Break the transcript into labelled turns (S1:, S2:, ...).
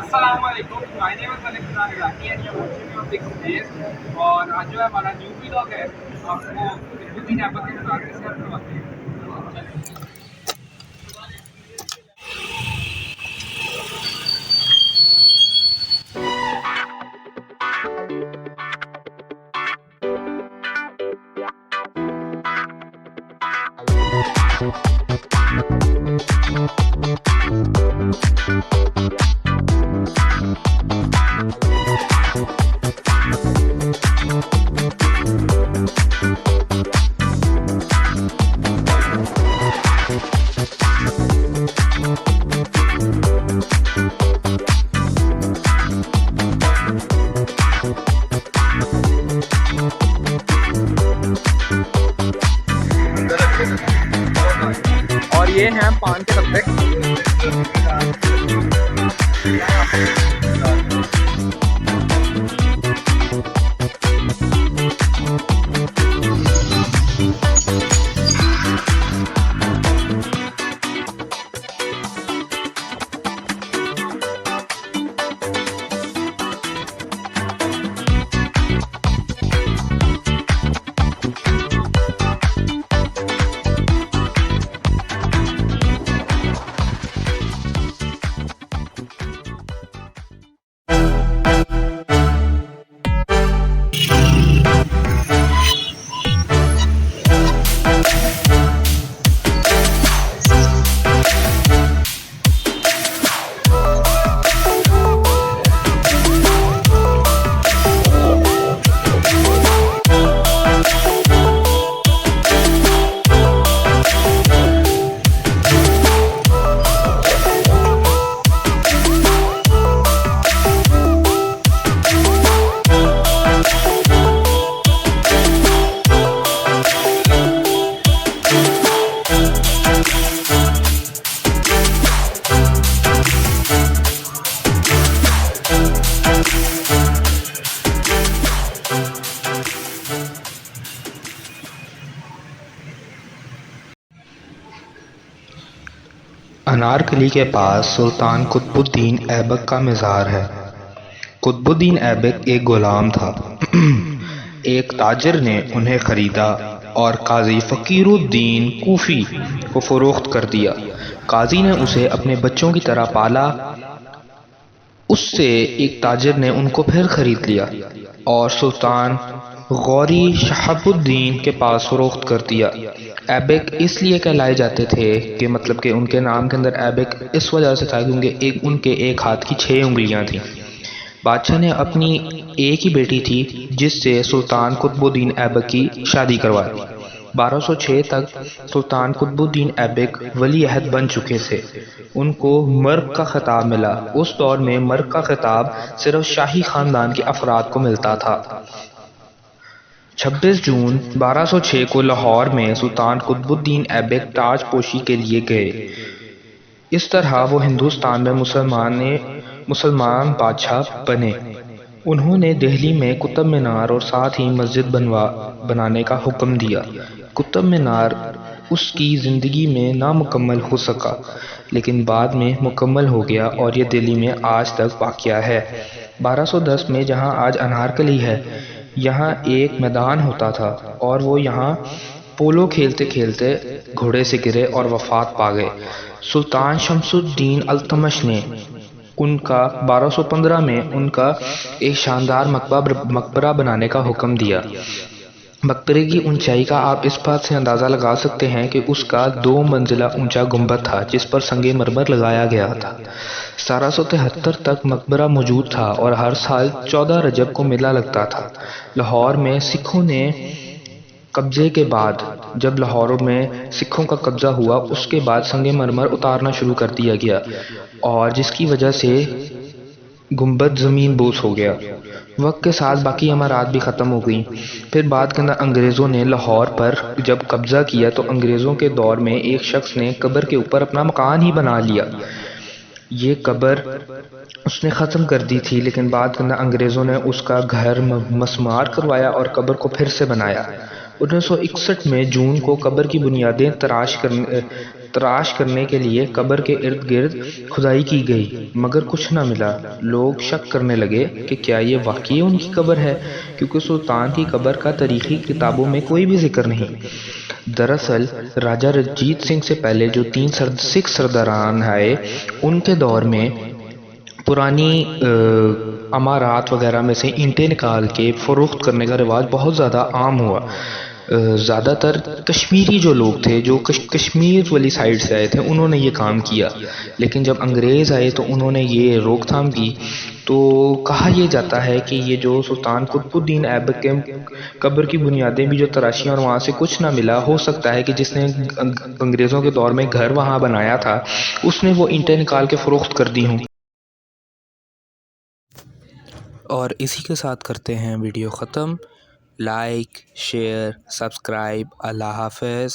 S1: अस्सलामुअलैकुम, my name is Alexander Iraqi and you are watching me on big space. और आज जो है हमारा न्यू व्लॉग है, आपको कुतुबुद्दीन ऐबक के बारे में शेयर करवाते हैं।
S2: और ये हैं पान के डब्बे।
S3: अनारकली के पास सुल्तान कुतुबुद्दीन ऐबक का मज़ार है। कुतुबुद्दीन ऐबक एक गुलाम था। एक ताजिर ने उन्हें ख़रीदा और काजी फ़कीरुद्दीन कूफ़ी को फ़रोख्त कर दिया। काजी ने उसे अपने बच्चों की तरह पाला। उससे एक ताजिर ने उनको फिर ख़रीद लिया और सुल्तान गौरी शहाबुद्दीन के पास फ़रोख्त कर दिया। ऐबक इसलिए कहलाए जाते थे कि मतलब कि उनके नाम के अंदर ऐबक इस वजह से था कि उनके एक हाथ की 6 उंगलियां थीं। बादशाह ने अपनी एक ही बेटी थी जिससे सुल्तान कुतुबुद्दीन ऐबक की शादी करवाई। 1206 तक सुल्तान कुतुबुद्दीन ऐबक वली अहद बन चुके थे। उनको मर्क का खिताब मिला। उस दौर में मर्क का खिताब सिर्फ शाही खानदान के अफराद को मिलता था। 26 जून 1206 को लाहौर में सुल्तान कुतुबुद्दीन ऐबक ताजपोशी के लिए गए। इस तरह वो हिंदुस्तान में मुसलमान बादशाह बने। उन्होंने दिल्ली में कुतुब मीनार और साथ ही मस्जिद बनाने का हुक्म दिया। कुतुब मीनार उसकी ज़िंदगी में नामुकम्मल हो सका, लेकिन बाद में मुकम्मल हो गया और ये दिल्ली में आज तक वाक़या है। 1210 में जहाँ आज अनारकली है, यहाँ एक मैदान होता था और वो यहाँ पोलो खेलते खेलते घोड़े से गिरे और वफ़ात पा गए। सुल्तान शमसुद्दीन अल्तमश ने उनका 1215 में उनका एक शानदार मकबरा बनाने का हुक्म दिया। मकबरे की ऊंचाई का आप इस बात से अंदाज़ा लगा सकते हैं कि उसका 2 मंजिला ऊंचा गुंबद था जिस पर संगे मरमर लगाया गया था। 1773 तक मकबरा मौजूद था और हर साल 14 रजब को मेला लगता था। लाहौर में सिखों ने कब्जे के बाद, जब लाहौर में सिखों का कब्जा हुआ, उसके बाद संगे मरमर उतारना शुरू कर दिया गया और जिसकी वजह से गुंबद ज़मीन बोस हो गया। वक्त के साथ बाकी अमारात भी ख़त्म हो गई। फिर बाद के अंदर अंग्रेज़ों ने लाहौर पर जब कब्ज़ा किया तो अंग्रेज़ों के दौर में एक शख्स ने कब्र के ऊपर अपना मकान ही बना लिया। ये कब्र उसने ख़त्म कर दी थी, लेकिन बाद के अंदर अंग्रेज़ों ने उसका घर मसमार करवाया और कब्र को फिर से बनाया। 1961 में जून को कब्र की बुनियादें तलाश करने के लिए कब्र के इर्द गिर्द खुदाई की गई, मगर कुछ न मिला। लोग शक करने लगे कि क्या ये वाकई उनकी कब्र है, क्योंकि सुल्तान की कब्र का तारीखी किताबों में कोई भी जिक्र नहीं। दरअसल राजा रंजीत सिंह से पहले जो 3 सिख सरदारान आए, उनके दौर में पुरानी अमारात वगैरह में से ईंटें निकाल के फ़रोख्त करने का रिवाज बहुत ज़्यादा आम हुआ। ज़्यादातर कश्मीरी जो लोग थे, जो कश्मीर वाली साइड से आए थे, उन्होंने ये काम किया। लेकिन जब अंग्रेज़ आए तो उन्होंने ये रोकथाम की। तो कहा यह जाता है कि ये जो सुल्तान कुतुबुद्दीन ऐबक के कब्र की बुनियादें भी जो तराशी और वहाँ से कुछ ना मिला, हो सकता है कि जिसने अंग्रेज़ों के दौर में घर वहाँ बनाया था, उसने वो ईंटें निकाल के फ़रोख्त कर दी हों। और इसी के साथ करते हैं वीडियो ख़त्म। Like, share, subscribe. अल्लाह हाफ़िज़।